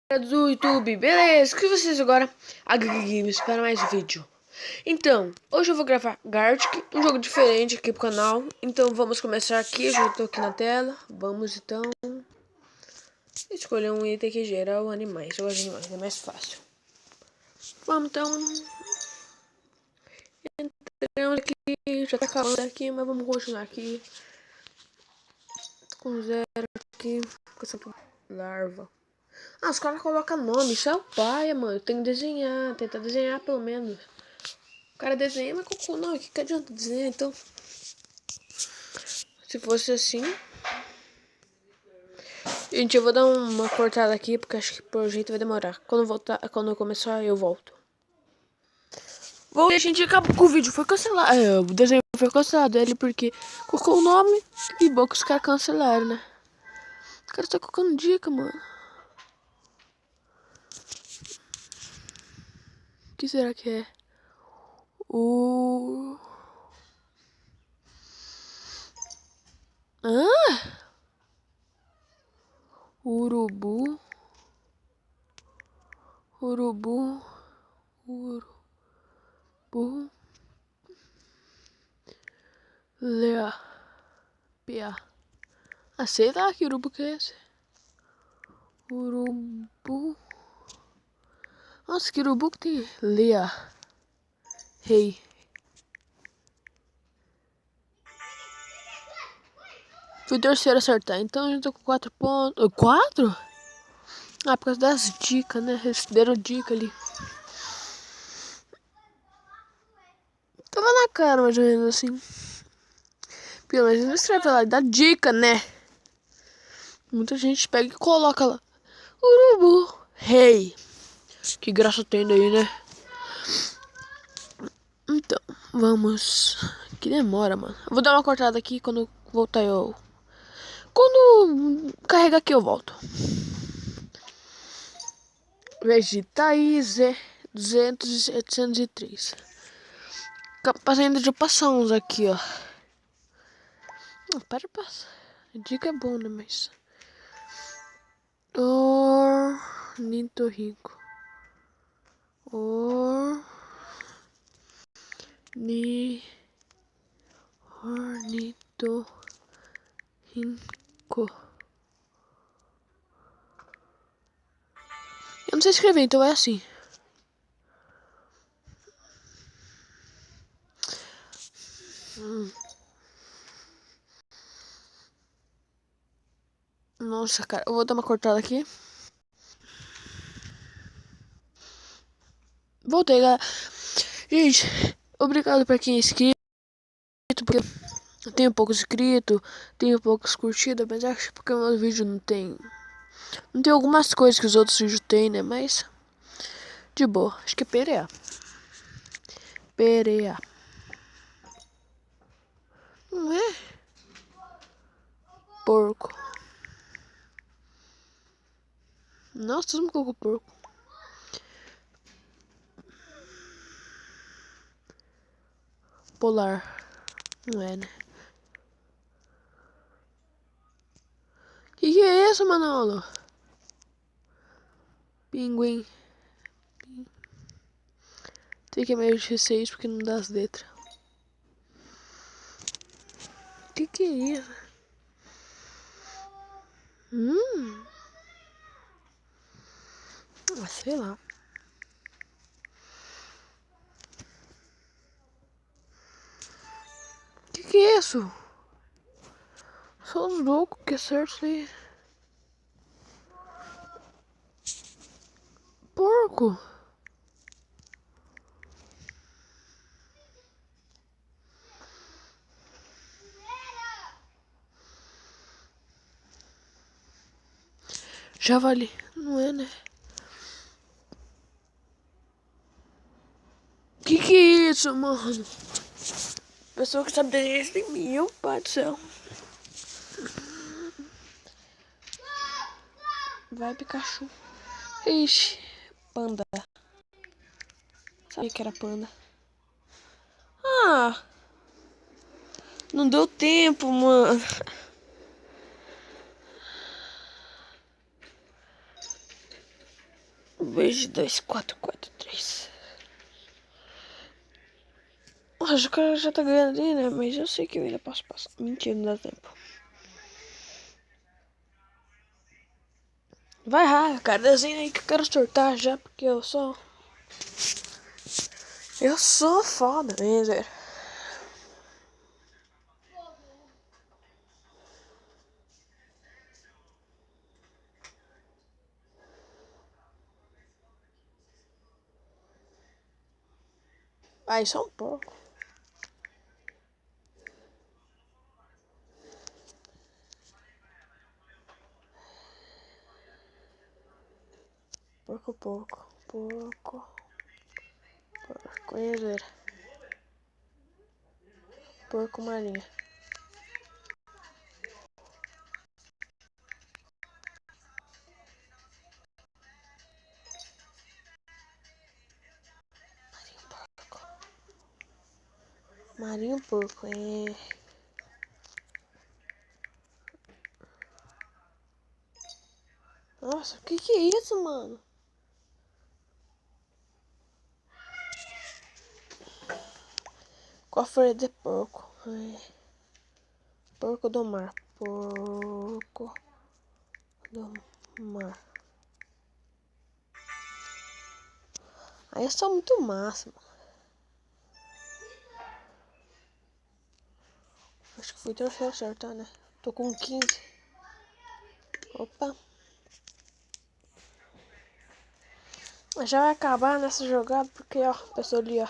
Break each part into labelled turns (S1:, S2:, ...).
S1: Do YouTube, beleza? O que vocês agora? Games para mais um vídeo. Então, hoje eu vou gravar Gartic, um jogo diferente aqui pro canal. Então vamos começar aqui, eu já tô aqui na tela. Vamos então escolher um item que geral animais. Eu gosto de animais, é mais fácil. Vamos então. Entramos aqui, já tá acabando aqui, mas vamos continuar aqui. Com zero aqui, com essa larva. Ah, os caras colocam nome, isso é o pai, mano. Tem que desenhar, tentar desenhar pelo menos. O cara desenha, mas colocou nome. O que adianta desenhar então? Se fosse assim. Gente, eu vou dar uma cortada aqui, porque acho que por jeito vai demorar. Quando eu começar, eu volto. Bom, a gente acabou com o vídeo, foi cancelado. O desenho foi cancelado, ele porque colocou o nome e bom que os caras cancelaram, né? Os caras estão colocando dica, mano. O que será que é? Urubu. Urubu. Urubu. Lea. Pia. Ah, sei lá que urubu que é esse. Urubu. Nossa, que urubu que tem. Lea. Rei. Fui terceiro a acertar, então eu tô com 4 pontos. 4? Ah, por causa das dicas, né? Eles deram dica ali. Tava na cara, mais ou menos assim. Pelo menos não escreve lá, dá dica, né? Muita gente pega e coloca lá. Urubu. Rei. Que graça tem daí, né? Então, vamos. Que demora, mano. Eu vou dar uma cortada aqui, quando voltar eu... Quando carregar aqui eu volto. Vegetaíze 200 e 703. Capaz ainda de passar uns aqui, ó. Não, para de passar. A dica é boa, né? Mas... Ornitorrinco. Ornitorrinco. Eu não sei escrever, então é assim. Nossa, cara, eu vou dar uma cortada aqui. Voltei, galera. Gente, obrigado pra quem é inscrito, porque eu tenho poucos inscritos, tenho poucas curtidas, mas acho que porque o meu vídeo não tem... Não tem algumas coisas que os outros vídeos têm, né? Mas... De boa. Acho que é pereia. Pereia. Não é? Porco. Nossa, todo mundo colocou porco. Polar. Não é, né? Que é isso, Manolo? Pinguim. Tem que é meio de 6 porque não dá as letras. Que é isso? Ah, sei lá. Que é isso? Só os loucos que acertam isso aí. Porco. Javali. Não é, né? Que é isso, mano? Pessoa que sabe desenhar isso em mim, meu pai do céu. Vai, Pikachu. Ixi, panda. Sabia que era panda. Ah, não deu tempo, mano. Beijo 2443. Acho que ela já tá ganhando ali, né? Mas eu sei que eu ainda posso passar. Mentira, não dá tempo. Vai raio, cara. Desenha aí que eu quero sortar já, porque eu sou. Eu sou foda, né, Zé? Vai, só um pouco. Pouco. Conhecer. Porco marinha. Marinho porco, é. Nossa, o que é isso, mano? Cofre de porco. É. Porco do mar. Porco do mar. Aí é só muito massa, mano. Acho que fui terceiro certo, né? Tô com 15. Opa. Mas já vai acabar nessa jogada, porque, ó, a pessoa ali, ó.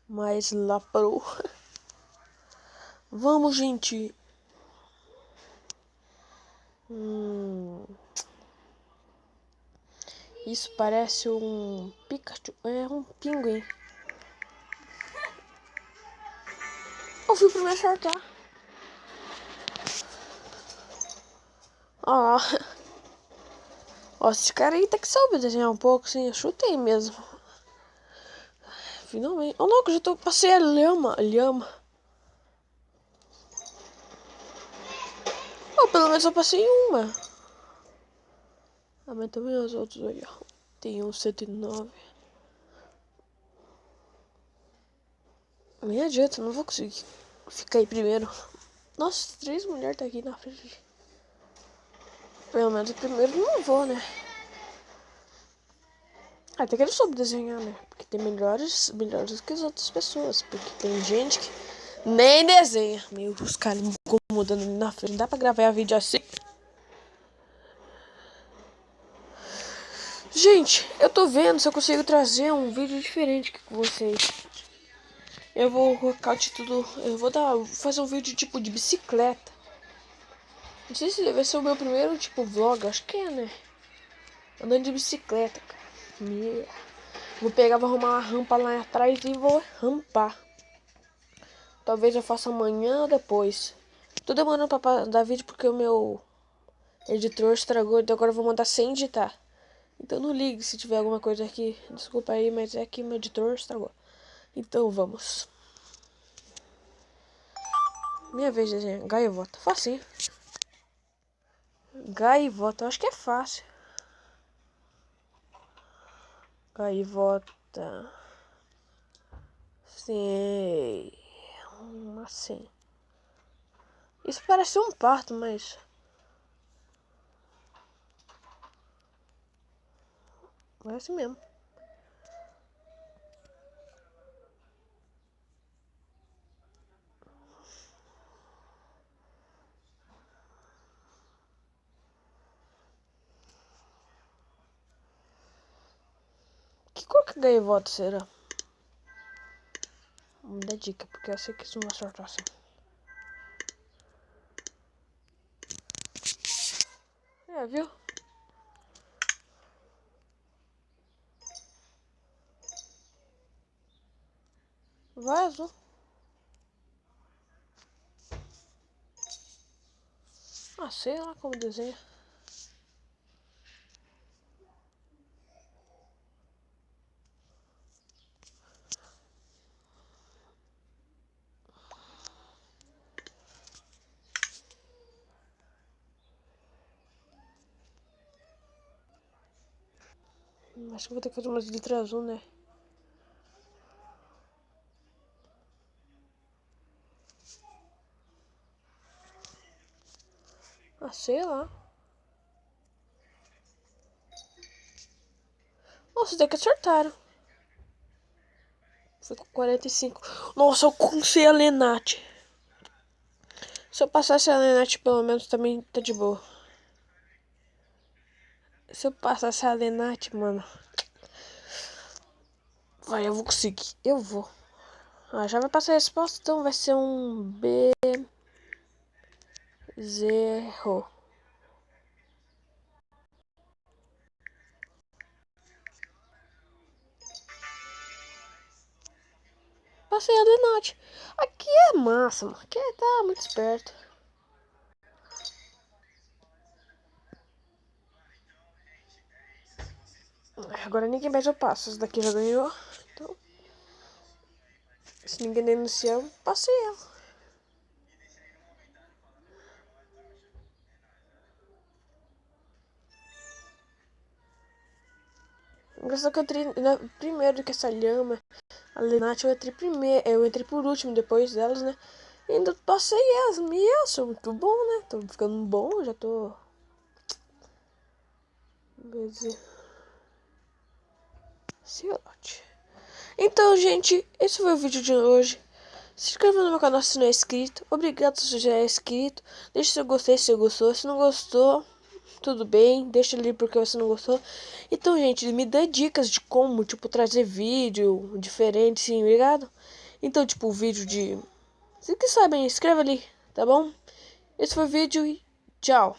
S1: Mas lá pro. Vamos, gente. Isso parece um Pikachu. É um pinguim. Eu fui o primeiro a acertar. Ó. Ó, esse cara aí tem que saber desenhar um pouco, sim. Eu chutei mesmo. Finalmente. Oh, louco, já tô. Passei a lhama. Oh, pelo menos eu passei uma. Ah, mas também os outros aí, ó. Tem um 109. Nem adianta, não vou conseguir ficar aí primeiro. Nossa, 3 mulheres tá aqui na frente. Pelo menos o primeiro não vou, né? Até que ele soube desenhar, né? Porque tem melhores que as outras pessoas. Porque tem gente que nem desenha. Meu, os caras me incomodando ali na frente. Não dá pra gravar vídeo assim? Gente, eu tô vendo se eu consigo trazer um vídeo diferente com vocês. Eu vou colocar o título. Vou fazer um vídeo tipo de bicicleta. Não sei se vai ser o meu primeiro tipo vlog. Acho que é, né? Andando de bicicleta, cara. Vou arrumar uma rampa lá atrás e vou rampar. Talvez eu faça amanhã ou depois. Tô demorando pra dar vídeo porque o meu editor estragou, então agora eu vou mandar sem editar. Então não ligue se tiver alguma coisa aqui. Desculpa aí, mas é que meu editor estragou. Então vamos. Minha vez de desenhar. Gaivota. Facinho. Gaivota. Eu acho que é fácil. Gaivota. Sim. Assim. Isso parece um parto, mas... é assim mesmo. Que cor que gaivota será? Me dá dica, porque eu sei que isso não vai acertar assim. É, viu? Vai azul. Ah, sei lá como desenha. Acho que vou ter que fazer umas letras azul, né? Ah, sei lá. Nossa, até que acertaram. Foi com 45. Nossa, eu alcancei a Lenate. Se eu passasse a Lenate, pelo menos também tá de boa. Se eu passasse a Lenate, mano. Vai, eu vou conseguir. Eu vou. Ah, já vai passar a resposta, então vai ser um B. Zero. Passei a Lenate. Aqui é massa, mano. Aqui tá muito esperto. Agora ninguém mais eu passo. Esse daqui já ganhou. Então, se ninguém denunciar, eu passei ela. Engraçado que eu entrei primeiro que essa lhama. A Lenate eu entrei primeiro. Eu entrei por último depois delas, né? E ainda passei elas. Eu sou muito bom, né? Tô ficando bom, já tô. Ciote. Então, gente, esse foi o vídeo de hoje. Se inscreva no meu canal se não é inscrito. Obrigado se já é inscrito. Deixe seu gostei se você gostou. Se não gostou, tudo bem. Deixa ali porque você não gostou. Então, gente, me dê dicas de como, tipo, trazer vídeo diferente, sim, ligado? Então, tipo, vídeo de... Vocês que sabem, escreva ali, tá bom? Esse foi o vídeo e tchau.